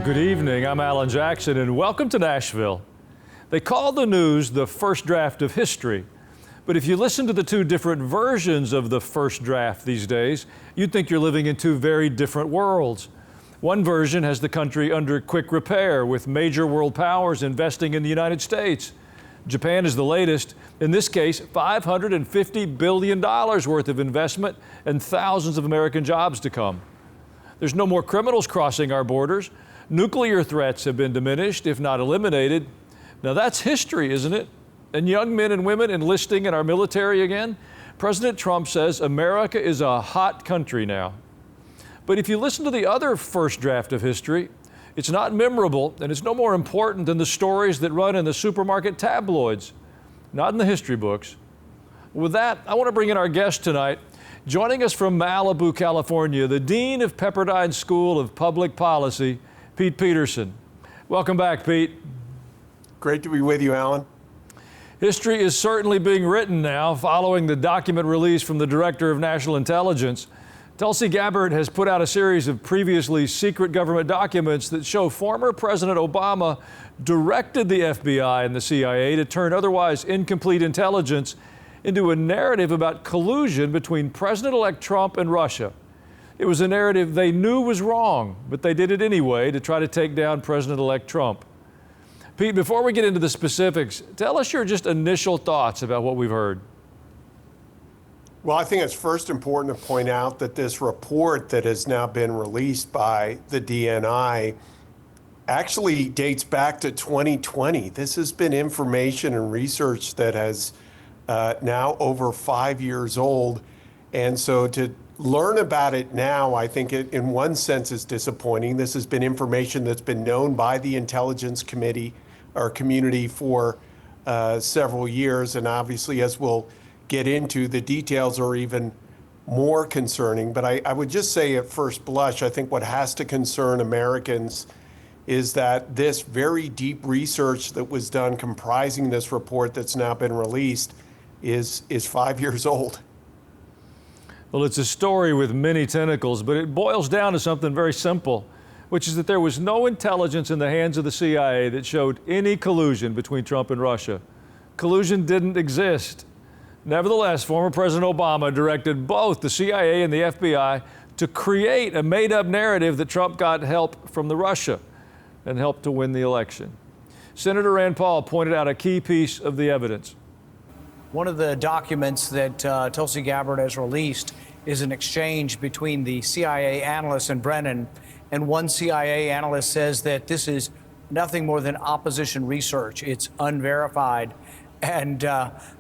Good evening, I'm Alan Jackson and welcome to Nashville. They call the news the first draft of history, but if you listen to the two different versions of the first draft these days, you'd think you're living in two very different worlds. One version has the country under quick repair with major world powers investing in the United States. Japan is the latest, in this case $550 billion worth of investment and thousands of American jobs to come. There's no more criminals crossing our borders. Nuclear threats have been diminished, if not eliminated. Now that's history, isn't it? And young men and women enlisting in our military again? President Trump says America is a hot country now. But if you listen to the other first draft of history, it's not memorable and it's no more important than the stories that run in the supermarket tabloids, not in the history books. With that, I want to bring in our guest tonight. Joining us from Malibu, California, the Dean of Pepperdine School of Public Policy, Pete Peterson. Welcome back, Pete. Great to be with you, Alan. History is certainly being written now following the document release from the Director of National Intelligence. Tulsi Gabbard has put out a series of previously secret government documents that show former President Obama directed the FBI and the CIA to turn otherwise incomplete intelligence into a narrative about collusion between President-elect Trump and Russia. It was a narrative they knew was wrong, but they did it anyway to try to take down President-elect Trump. Pete, before we get into the specifics, tell us your just initial thoughts about what we've heard. Well, I think it's first important to point out that this report that has now been released by the DNI actually dates back to 2020. This has been information and research that has now over 5 years old. And so to learn about it now, I think it, in one sense, is disappointing. This has been information that's been known by the Intelligence Committee or community for several years. And obviously, as we'll get into, the details are even more concerning. But I would just say at first blush, I think what has to concern Americans is that this very deep research that was done comprising this report that's now been released is 5 years old. Well, it's a story with many tentacles, but it boils down to something very simple, which is that there was no intelligence in the hands of the CIA that showed any collusion between Trump and Russia. Collusion didn't exist. Nevertheless, former President Obama directed both the CIA and the FBI to create a made-up narrative that Trump got help from the Russia and helped to win the election. Senator Rand Paul pointed out a key piece of the evidence. One of the documents that Tulsi Gabbard has released is an exchange between the CIA analyst and Brennan. And one CIA analyst says that this is nothing more than opposition research. It's unverified. And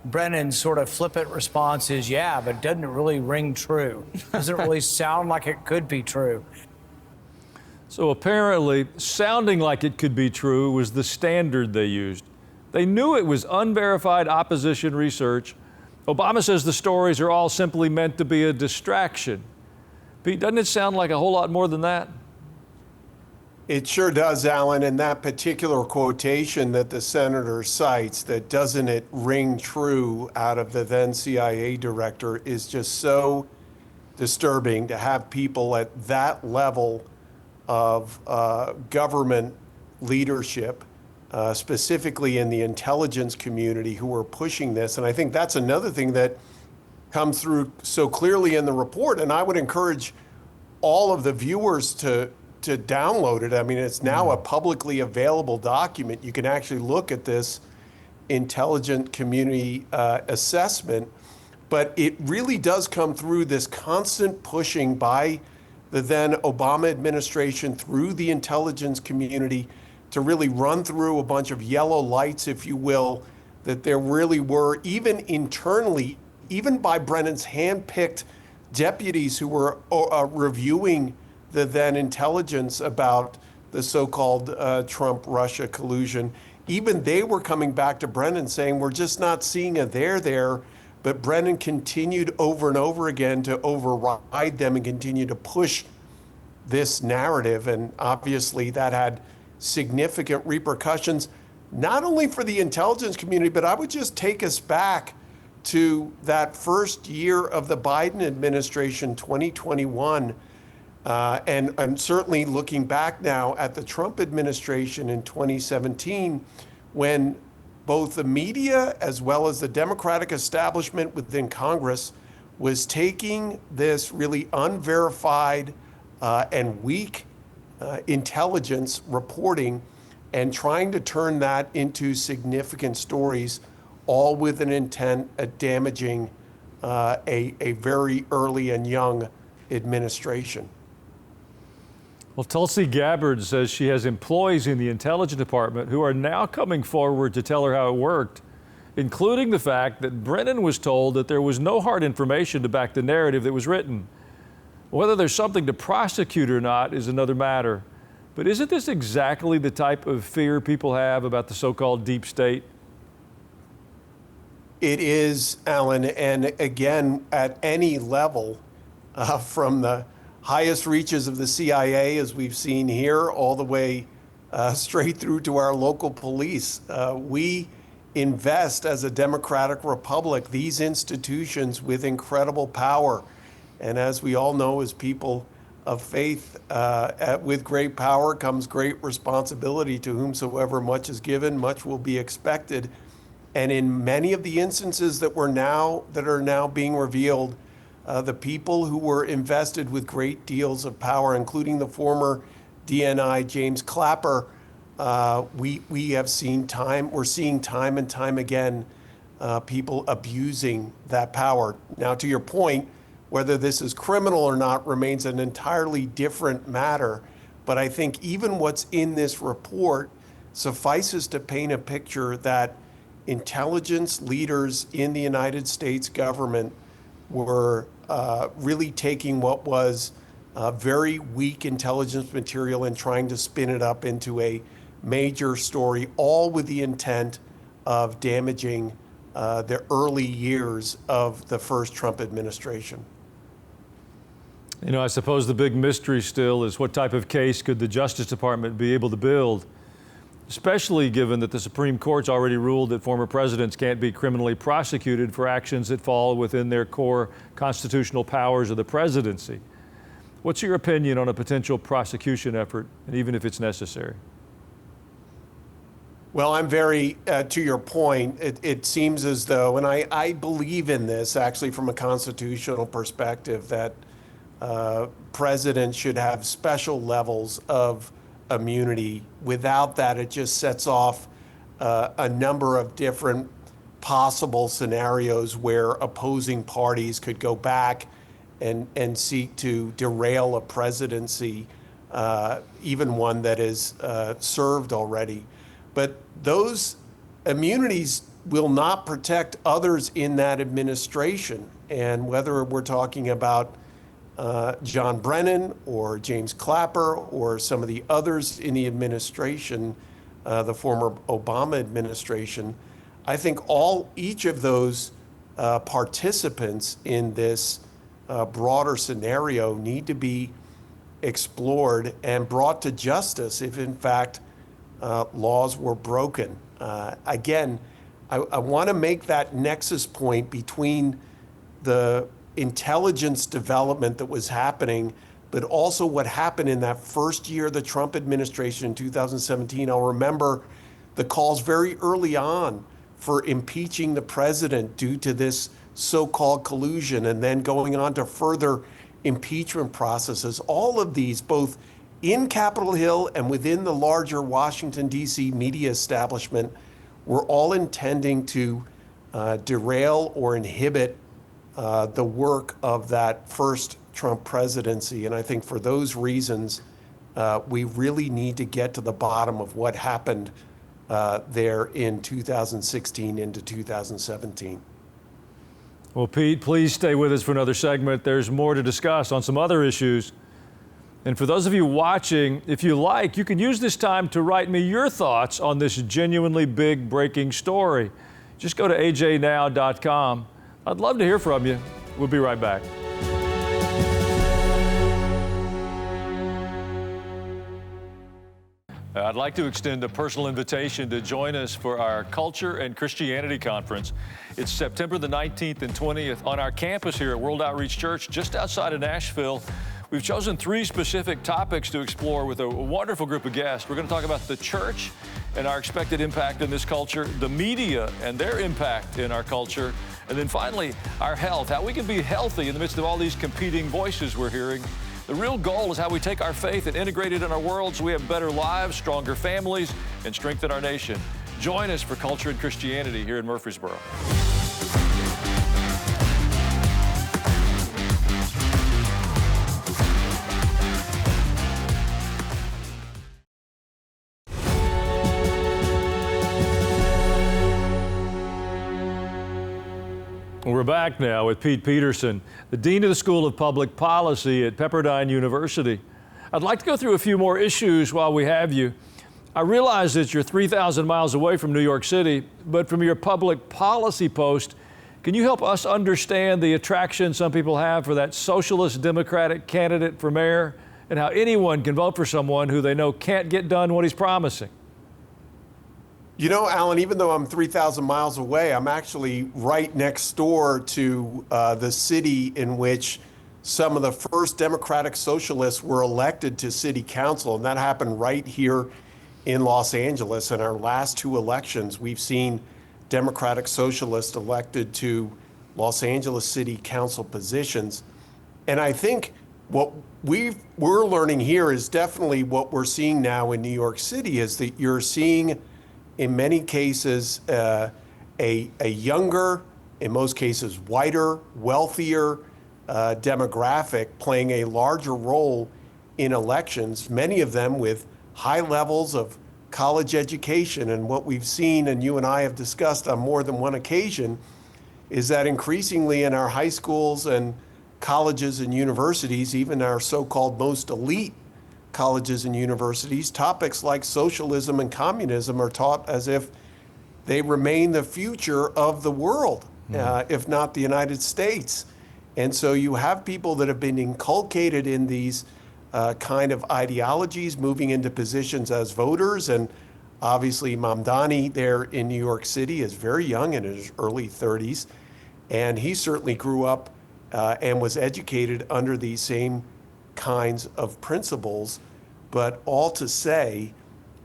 Brennan's sort of flippant response is, yeah, but doesn't it really ring true? Doesn't it really sound like it could be true? So apparently, sounding like it could be true was the standard they used. They knew it was unverified opposition research. Obama says the stories are all simply meant to be a distraction. Pete, doesn't it sound like a whole lot more than that? It sure does, Alan. And that particular quotation that the senator cites, that doesn't it ring true, out of the then CIA director, is just so disturbing to have people at that level of government leadership, specifically in the intelligence community, who are pushing this. And I think that's another thing that comes through so clearly in the report. And I would encourage all of the viewers to download it. I mean, it's now a publicly available document. You can actually look at this intelligent community assessment, but it really does come through this constant pushing by the then Obama administration through the intelligence community to really run through a bunch of yellow lights, if you will, that there really were, even internally, even by Brennan's hand-picked deputies who were reviewing the then intelligence about the so-called Trump-Russia collusion. Even they were coming back to Brennan saying, we're just not seeing a there. But Brennan continued over and over again to override them and continue to push this narrative. And obviously that had significant repercussions, not only for the intelligence community, but I would just take us back to that first year of the Biden administration, 2021, And certainly looking back now at the Trump administration in 2017, when both the media as well as the Democratic establishment within Congress was taking this really unverified and weak intelligence reporting and trying to turn that into significant stories, all with an intent at damaging a very early and young administration. Well, Tulsi Gabbard says she has employees in the Intelligence Department who are now coming forward to tell her how it worked, including the fact that Brennan was told that there was no hard information to back the narrative that was written. Whether there's something to prosecute or not is another matter. But isn't this exactly the type of fear people have about the so-called deep state? It is, Alan, and again, at any level, from the highest reaches of the CIA, as we've seen here, all the way straight through to our local police. We invest as a democratic republic these institutions with incredible power. And as we all know, as people of faith, with great power comes great responsibility. To whomsoever much is given, much will be expected. And in many of the instances that are now being revealed, the people who were invested with great deals of power, including the former DNI James Clapper, we're seeing time and time again people abusing that power. Now, to your point, whether this is criminal or not remains an entirely different matter. But I think even what's in this report suffices to paint a picture that intelligence leaders in the United States government were really taking what was very weak intelligence material and trying to spin it up into a major story, all with the intent of damaging the early years of the first Trump administration. You know, I suppose the big mystery still is what type of case could the Justice Department be able to build, especially given that the Supreme Court's already ruled that former presidents can't be criminally prosecuted for actions that fall within their core constitutional powers of the presidency. What's your opinion on a potential prosecution effort, and even if it's necessary? Well, I'm very, to your point, it seems as though, and I believe in this actually from a constitutional perspective, that presidents should have special levels of immunity. Without that, it just sets off a number of different possible scenarios where opposing parties could go back and seek to derail a presidency, even one that is served already. But those immunities will not protect others in that administration. And whether we're talking about John Brennan or James Clapper or some of the others in the administration, the former Obama administration, I think each of those participants in this broader scenario need to be explored and brought to justice if in fact laws were broken. Again, I want to make that nexus point between the intelligence development that was happening, but also what happened in that first year of the Trump administration in 2017. I'll remember the calls very early on for impeaching the president due to this so-called collusion, and then going on to further impeachment processes. All of these, both in Capitol Hill and within the larger Washington, D.C. media establishment, were all intending to derail or inhibit the work of that first Trump presidency. And I think for those reasons, we really need to get to the bottom of what happened there in 2016 into 2017. Well, Pete, please stay with us for another segment. There's more to discuss on some other issues. And for those of you watching, if you like, you can use this time to write me your thoughts on this genuinely big breaking story. Just go to ajnow.com. I'd love to hear from you. We'll be right back. I'd like to extend a personal invitation to join us for our Culture and Christianity Conference. It's September the 19th and 20th on our campus here at World Outreach Church, just outside of Nashville. We've chosen 3 specific topics to explore with a wonderful group of guests. We're going to talk about the church and our expected impact in this culture, the media and their impact in our culture, and then finally, our health, how we can be healthy in the midst of all these competing voices we're hearing. The real goal is how we take our faith and integrate it in our world so we have better lives, stronger families, and strengthen our nation. Join us for Culture and Christianity here in Murfreesboro. We're back now with Pete Peterson, the Dean of the School of Public Policy at Pepperdine University. I'd like to go through a few more issues while we have you. I realize that you're 3,000 miles away from New York City, but from your public policy post, can you help us understand the attraction some people have for that socialist Democratic candidate for mayor and how anyone can vote for someone who they know can't get done what he's promising? You know, Alan, even though I'm 3,000 miles away, I'm actually right next door to the city in which some of the first Democratic Socialists were elected to city council, and that happened right here in Los Angeles. In our last 2 elections, we've seen Democratic Socialists elected to Los Angeles City Council positions. And I think what we're learning here is definitely what we're seeing now in New York City, is that you're seeing in many cases, a younger, in most cases, whiter, wealthier demographic playing a larger role in elections, many of them with high levels of college education. And what we've seen, and you and I have discussed on more than one occasion, is that increasingly in our high schools and colleges and universities, even our so-called most elite colleges and universities, topics like socialism and communism are taught as if they remain the future of the world, if not the United States. And so you have people that have been inculcated in these kind of ideologies moving into positions as voters. And obviously Mamdani there in New York City is very young, in his early 30s. And he certainly grew up and was educated under these same kinds of principles, but all to say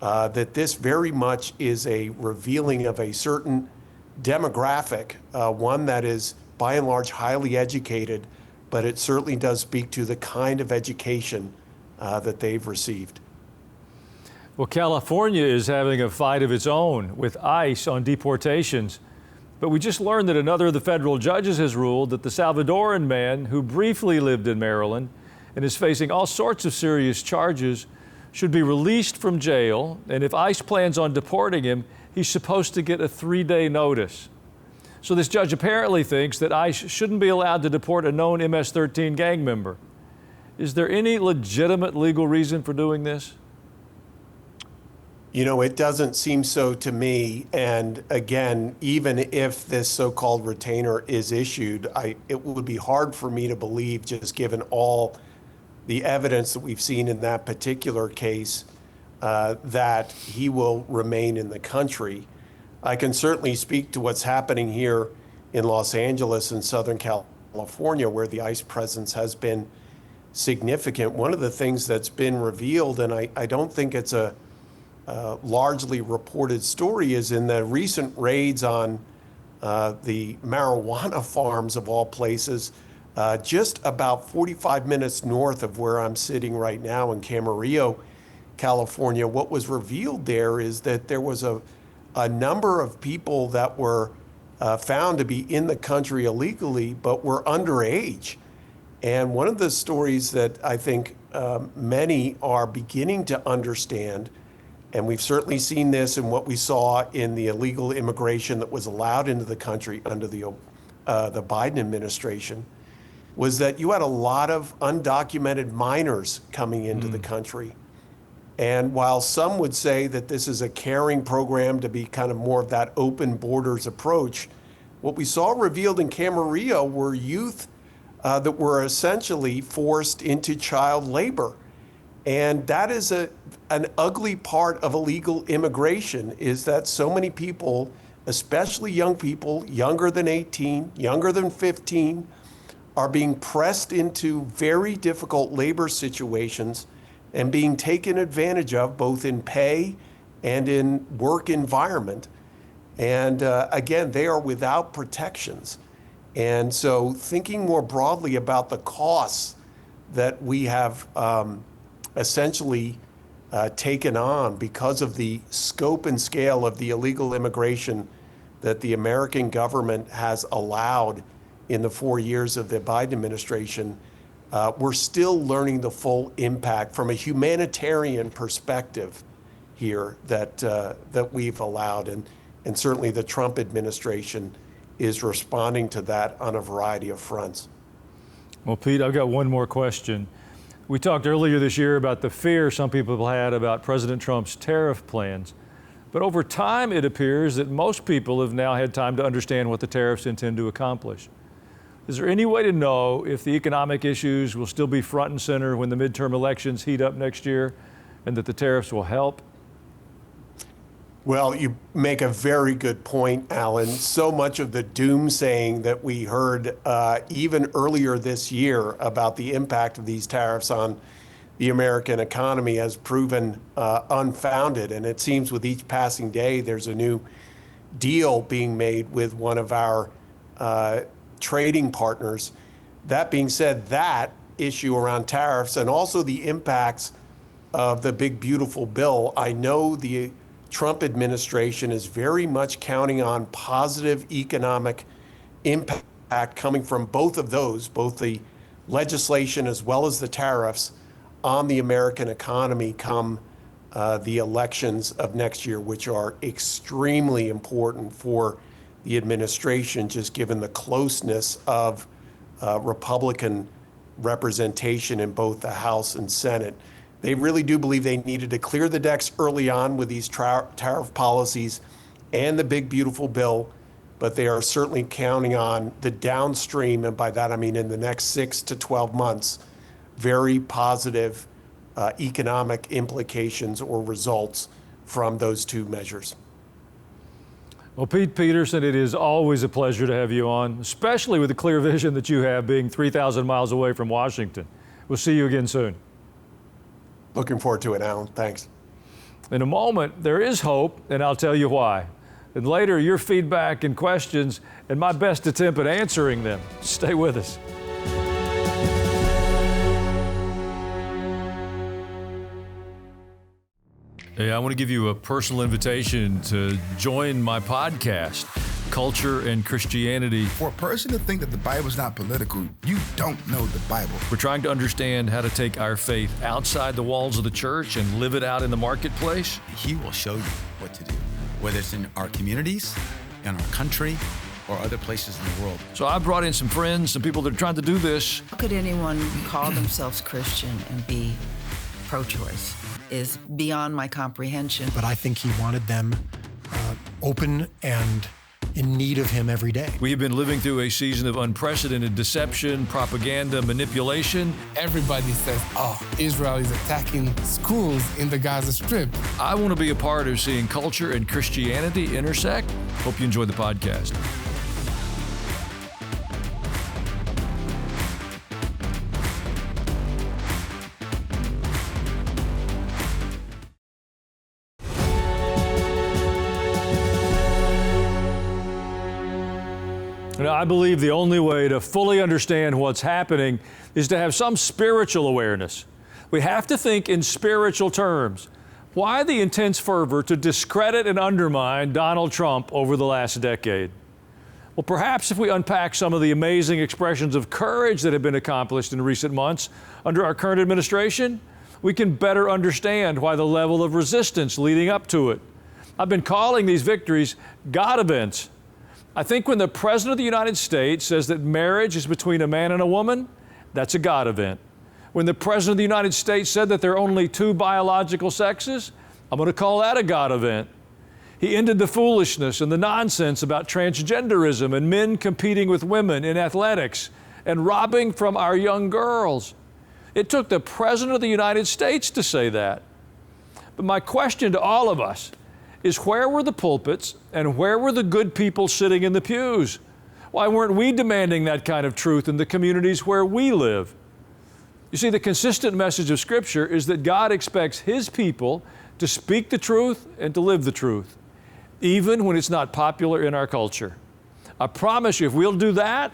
that this very much is a revealing of a certain demographic, one that is by and large highly educated, but it certainly does speak to the kind of education that they've received. Well, California is having a fight of its own with ICE on deportations. But we just learned that another of the federal judges has ruled that the Salvadoran man who briefly lived in Maryland and is facing all sorts of serious charges should be released from jail. And if ICE plans on deporting him, he's supposed to get a 3-day notice. So this judge apparently thinks that ICE shouldn't be allowed to deport a known MS-13 gang member. Is there any legitimate legal reason for doing this? You know, it doesn't seem so to me. And again, even if this so-called retainer is issued, it would be hard for me to believe, just given all the evidence that we've seen in that particular case, that he will remain in the country. I can certainly speak to what's happening here in Los Angeles and Southern California, where the ICE presence has been significant. One of the things that's been revealed, and I don't think it's a largely reported story, is in the recent raids on the marijuana farms of all places, just about 45 minutes north of where I'm sitting right now in Camarillo, California. What was revealed there is that there was a number of people that were found to be in the country illegally, but were underage. And one of the stories that I think many are beginning to understand, and we've certainly seen this in what we saw in the illegal immigration that was allowed into the country under the Biden administration, was that you had a lot of undocumented minors coming into the country. And while some would say that this is a caring program to be kind of more of that open borders approach, what we saw revealed in Camarillo were youth that were essentially forced into child labor. And that is an ugly part of illegal immigration, is that so many people, especially young people, younger than 18, younger than 15, are being pressed into very difficult labor situations and being taken advantage of both in pay and in work environment. And again, they are without protections. And so thinking more broadly about the costs that we have essentially taken on because of the scope and scale of the illegal immigration that the American government has allowed in the 4 years of the Biden administration, we're still learning the full impact from a humanitarian perspective here that we've allowed. And certainly the Trump administration is responding to that on a variety of fronts. Well, Pete, I've got one more question. We talked earlier this year about the fear some people had about President Trump's tariff plans. But over time, it appears that most people have now had time to understand what the tariffs intend to accomplish. Is there any way to know if the economic issues will still be front and center when the midterm elections heat up next year, and that the tariffs will help? Well, you make a very good point, Alan. So much of the doomsaying that we heard even earlier this year about the impact of these tariffs on the American economy has proven unfounded. And it seems with each passing day, there's a new deal being made with one of our trading partners. That being said, that issue around tariffs and also the impacts of the big, beautiful bill, I know the Trump administration is very much counting on positive economic impact coming from both of those, both the legislation as well as the tariffs on the American economy come the elections of next year, which are extremely important for the administration, just given the closeness of Republican representation in both the House and Senate. They really do believe they needed to clear the decks early on with these tariff policies and the big, beautiful bill, but they are certainly counting on the downstream, and by that I mean in the next 6 to 12 months, very positive economic implications or results from those two measures. Well, Pete Peterson, it is always a pleasure to have you on, especially with the clear vision that you have being 3,000 miles away from Washington. We'll see you again soon. Looking forward to it, Alan. Thanks. In a moment, there is hope, and I'll tell you why. And later, your feedback and questions and my best attempt at answering them. Stay with us. Hey, I want to give you a personal invitation to join my podcast, Culture and Christianity. For a person to think that the Bible is not political, you don't know the Bible. We're trying to understand how to take our faith outside the walls of the church and live it out in the marketplace. He will show you what to do, whether it's in our communities, in our country, or other places in the world. So I brought in some friends, some people that are trying to do this. How could anyone call themselves Christian and be pro-choice? Is beyond my comprehension. But I think he wanted them open and in need of him every day. We have been living through a season of unprecedented deception, propaganda, manipulation. Everybody says, oh, Israel is attacking schools in the Gaza Strip. I want to be a part of seeing culture and Christianity intersect. Hope you enjoy the podcast. Now, I believe the only way to fully understand what's happening is to have some spiritual awareness. We have to think in spiritual terms. Why the intense fervor to discredit and undermine Donald Trump over the last decade? Well, perhaps if we unpack some of the amazing expressions of courage that have been accomplished in recent months under our current administration, we can better understand why the level of resistance leading up to it. I've been calling these victories God events. I think when the President of the United States says that marriage is between a man and a woman, that's a God event. When the President of the United States said that there are only two biological sexes, I'm going to call that a God event. He ended the foolishness and the nonsense about transgenderism and men competing with women in athletics and robbing from our young girls. It took the President of the United States to say that. But my question to all of us is, where were the pulpits and where were the good people sitting in the pews? Why weren't we demanding that kind of truth in the communities where we live? You see, the consistent message of Scripture is that God expects His people to speak the truth and to live the truth, even when it's not popular in our culture. I promise you, if we'll do that,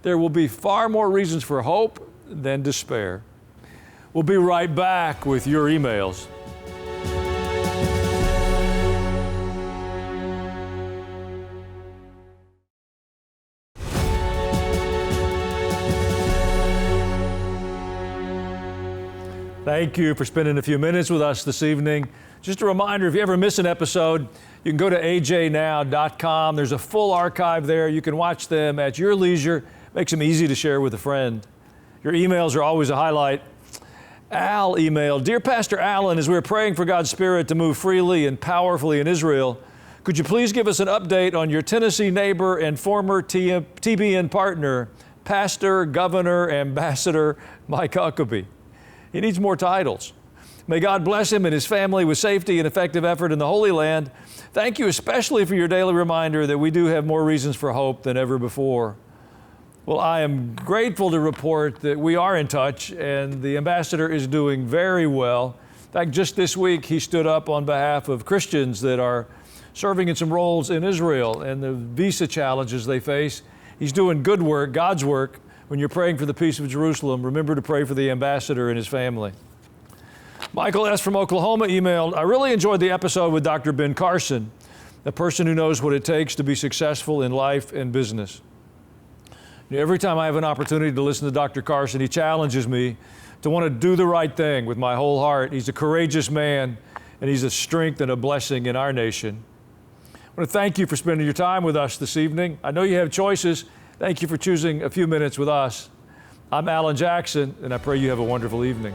there will be far more reasons for hope than despair. We'll be right back with your emails. Thank you for spending a few minutes with us this evening. Just a reminder, if you ever miss an episode, you can go to ajnow.com. There's a full archive there. You can watch them at your leisure. Makes them easy to share with a friend. Your emails are always a highlight. Al emailed, Dear Pastor Allen, as we're praying for God's Spirit to move freely and powerfully in Israel, could you please give us an update on your Tennessee neighbor and former TBN partner, Pastor, Governor, Ambassador Mike Huckabee? He needs more titles. May God bless him and his family with safety and effective effort in the Holy Land. Thank you especially for your daily reminder that we do have more reasons for hope than ever before. Well, I am grateful to report that we are in touch and the ambassador is doing very well. In fact, just this week, he stood up on behalf of Christians that are serving in some roles in Israel and the visa challenges they face. He's doing good work, God's work. When you're praying for the peace of Jerusalem, remember to pray for the ambassador and his family. Michael S. from Oklahoma emailed, I really enjoyed the episode with Dr. Ben Carson, a person who knows what it takes to be successful in life and business. You know, every time I have an opportunity to listen to Dr. Carson, he challenges me to want to do the right thing with my whole heart. He's a courageous man, and he's a strength and a blessing in our nation. I want to thank you for spending your time with us this evening. I know you have choices. Thank you for choosing a few minutes with us. I'm Alan Jackson, and I pray you have a wonderful evening.